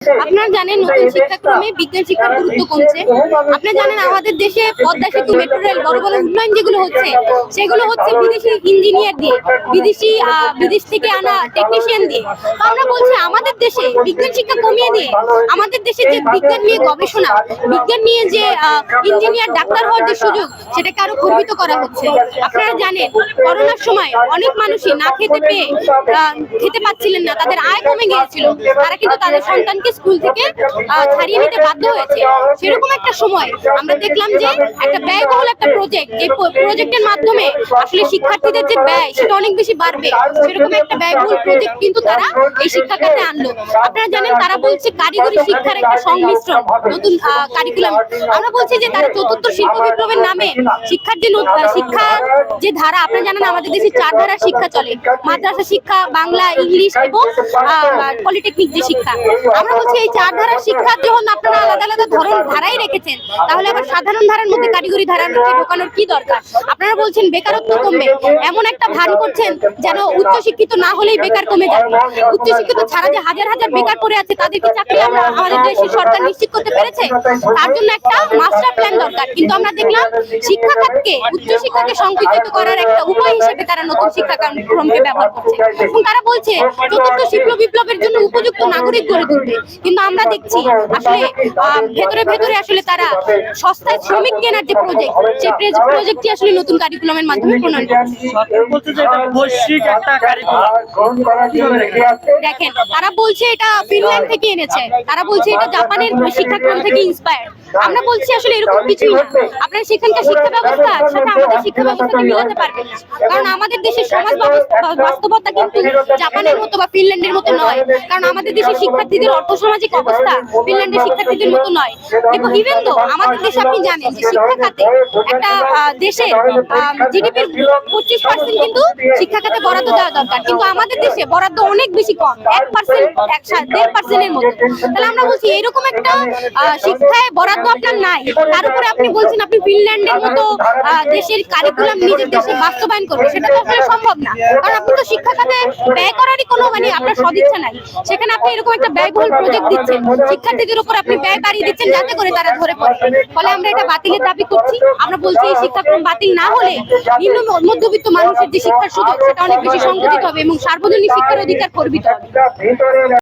আপনারা জানেন নতুন শিক্ষাক্রমে বিজ্ঞান শিক্ষার গুরুত্ব কমছে। আপনি জানেন আমাদের দেশে পদ্মা সেতু, মেট্রো রেল, বড় বড় উন্নয়ন যেগুলো হচ্ছে সেগুলো হচ্ছে বিদেশি ইঞ্জিনিয়ার দিয়ে, বিদেশ থেকে আনা টেকনিশিয়ান দিয়ে। তো আমরা বলছি আমাদের দেশে বিজ্ঞান শিক্ষা কমিয়ে দিয়ে আমাদের দেশে যে বিজ্ঞান নিয়ে গবেষণা, বিজ্ঞান নিয়ে যে ইঞ্জিনিয়ার, ডাক্তার হওয়ার যে সুযোগ, সেটাকে আরো খর্বিত করা হচ্ছে। আপনারা জানেন করোনার সময় অনেক মানুষই না খেতে পেয়ে খেতে পাচ্ছিলেন না, তাদের আয় কমে গিয়েছিল, তারা কিন্তু তাদের সন্তানকে স্কুল থেকে ছাড়িয়ে নিতে বাধ্য হয়েছে। সেরকম একটা সময় আমরা দেখলাম যে একটা ব্যয়বহুল একটা প্রজেক্ট, যে প্রজেক্টের মাধ্যমে আসলে শিক্ষার্থীদের যে ব্যয় সেটা অনেক বেশি বাড়বে, সেরকম একটা ব্যয়বহুল প্রজেক্ট কিন্তু তারা এই শিক্ষা খাতে আনলো। আপনারা জানেন তারা বলছে কারিগরি শিক্ষার একটা সংমিশ্রণ, নতুন কারিকুলাম। আমরা বলছি যে তারা চতুর্থ শিল্প বিপ্লবের নামে শিক্ষার যে ধারা, আপনারা জানেন আমাদের দেশে 4 ধারার শিক্ষা চলে: মাদ্রাসা শিক্ষা, বাংলা, ইংলিশ এবং পলিটেকনিক যে শিক্ষা। আমরা বলছি এই 4 ধারার শিক্ষা যখন আপনারা আলাদা আলাদা ধারাই রেখেছেন, তাহলে আবার সাধারণ ধারার মধ্যে কারিগরি ধারার মধ্যে ঢোকানোর কি দরকার? আপনারা বলছেন বেকারত্ব কমবে, এমন একটা ভান করছেন যেন উচ্চশিক্ষিত না হলেই বেকার কমে যাবে। উচ্চশিক্ষিত ছাড়া যে হাজার হাজার বেকার পড়ে আছে, তাদের কি চাকরি আমাদের দেশের সরকার নিশ্চিত করতে পেরেছে? তার জন্য একটা মাস্টার প্ল্যান দরকার। কিন্তু আমরা দেখলাম শিক্ষা খাতকে, উচ্চশিক্ষাকে সংকুচিত করার একটা উপায় হিসেবে তারা নতুন শিক্ষাক্রমকে ব্যবহার করছে এবং তারা বলছে চতুর্থ শিল্প বিপ্লবের জন্য উপযুক্ত নাগরিক গড়ে তুলবে। কিন্তু আমরা দেখছি আসলে ভেতরে ভেতরে আসলে তারা সস্তায় শ্রমিক কেনার যে প্রজেক্ট, সেই প্রজেক্টটি আসলে নতুন কারিকুলামের মাধ্যমে প্রণয়ন করছে। দেখেন তারা বলছে এটা ফিনল্যান্ড থেকে এনেছে, তারা বলছে এটা জাপানের শিক্ষাক্রম থেকে ইন্সপায়ার। আমরা বলছি আসলে এরকম কিছুই না। আপনারা সেখানকার শিক্ষা ব্যবস্থার সাথে আমাদের শিক্ষা ব্যবস্থাকে মিলাতে পারবেন না, কারণ আমাদের দেশের সমাজ বাস্তবতা কিন্তু জাপানের মতো বা ফিনল্যান্ডের মতো নয়। কারণ আমাদের দেশের শিক্ষার্থীদের অর্থসামাজিক অবস্থা ফিনল্যান্ডের শিক্ষার্থীদের মতো নয়। এবং ইভেন তো আমাদের দেশে আপনি জানেন যে শিক্ষা খাতে একটা দেশের জিডিপির 25% কিন্তু শিক্ষা খাতে বরাদ্দ দেওয়া দরকার, কিন্তু আমাদের দেশে বরাদ্দ অনেক বেশি কম, 1%, 1.5%-এর মতো। তাহলে আমরা বলছি এরকম একটা শিক্ষায় বরাদ্দ আপনার নাই, তার উপরে আপনি বলছেন আপনি ফিনল্যান্ডের মতো দেশের কারিকুলাম নিজের দেশে বাস্তবায়ন করবে, সেটা তো আসলে সম্ভব না। কারণ আপনি তো শিক্ষা খাতে ব্যয় করারই কোনো আপনার সদিচ্ছা নাই। সেখানে আপনি এরকম একটা ব্যয়বহুল প্রজেক্ট দিচ্ছেন, শিক্ষার্থীদের উপর আপনি ব্যয় বাড়িয়ে দিচ্ছেন যাতে করে তারা ধরে পড়ে। ফলে আমরা এটা বাতিলের দাবি করছি। আমরা বলছি এই শিক্ষাক্রম বাতিল না হলে নিম্ন মধ্যবিত্ত মানুষের যে শিক্ষার সুযোগ, সেটা অনেক বেশি সংকুচিত হবে এবং সার্বজনীন শিক্ষার অধিকার খর্বিত হবে।